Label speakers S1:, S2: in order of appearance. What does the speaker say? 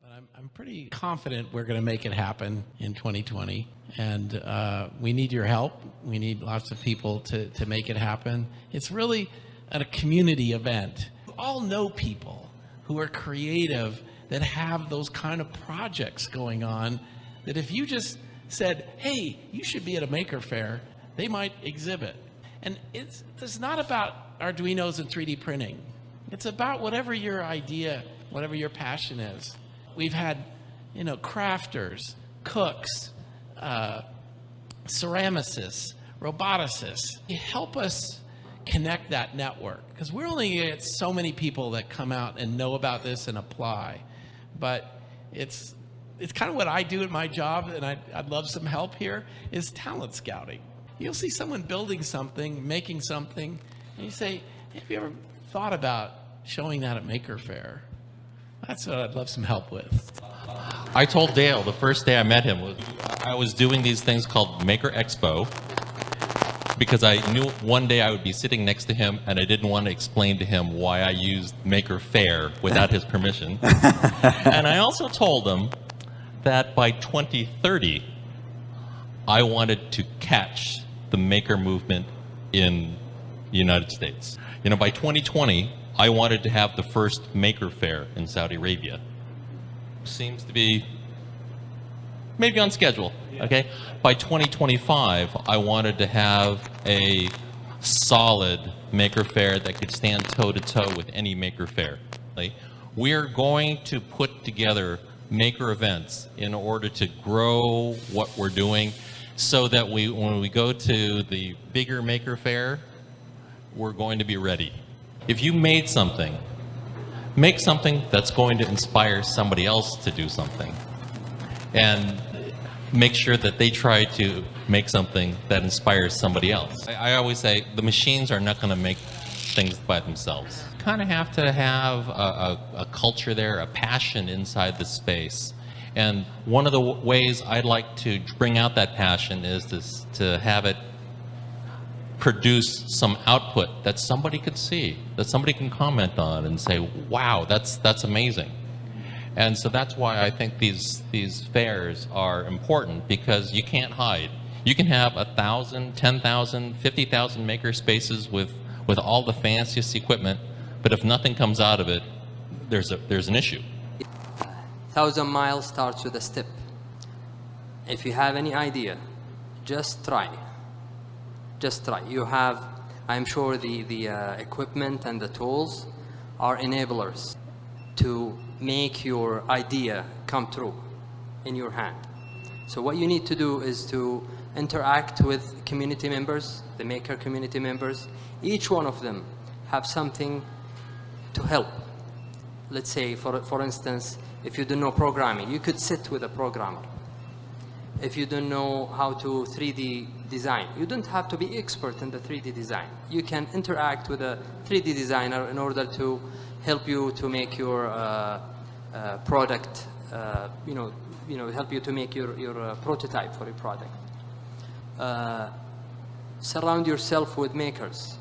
S1: But I'm pretty confident we're going to make it happen in 2020. And we need your help. We need lots of people to make it happen. It's really a community event. We all know people who are creative that have those kind of projects going on that if you just said, hey, you should be at a Maker Faire, they might exhibit. And it's not about Arduinos and 3D printing. It's about whatever your idea, whatever your passion is. We've had, crafters, cooks, ceramicists, roboticists. You help us connect that network, because we're only going to get so many people that come out and know about this and apply. But it's kind of what I do at my job, and I'd love some help here, is talent scouting. You'll see someone building something, making something, and you say, have you ever thought about showing that at Maker Faire? That's what I'd love some help with.
S2: I told Dale the first day I met him, I was doing these things called Maker Expo, because I knew one day I would be sitting next to him and I didn't want to explain to him why I used Maker Faire without his permission. And I also told him that by 2030, I wanted to catch the maker movement in the United States. By 2020, I wanted to have the first Maker Faire in Saudi Arabia. Seems to be maybe on schedule, okay? By 2025, I wanted to have a solid Maker Faire that could stand toe-to-toe with any Maker Faire. Right? We're going to put together maker events in order to grow what we're doing so that when we go to the bigger Maker Faire, we're going to be ready. If you made something, make something that's going to inspire somebody else to do something. And make sure that they try to make something that inspires somebody else. I always say the machines are not going to make things by themselves. You kind of have to have a culture there, a passion inside the space. And one of the ways I'd like to bring out that passion is to have it produce some output that somebody could see, that somebody can comment on and say, wow, that's amazing. And so that's why I think these fairs are important, because you can't hide. You can have 1,000, 10,000, 50,000 maker spaces with all the fanciest equipment, but if nothing comes out of it, there's an issue.
S3: 1,000 miles starts with a step. If you have any idea, just try. Just try. You have, I'm sure the equipment and the tools are enablers to make your idea come true in your hand. So what you need to do is to interact with community members, the maker community members. Each one of them have something to help. Let's say, for instance, if you don't know programming, you could sit with a programmer. If you don't know how to 3D design, you don't have to be expert in the 3D design. You can interact with a 3D designer in order to help you to make your product, help you to make your prototype for your product. Surround yourself with makers.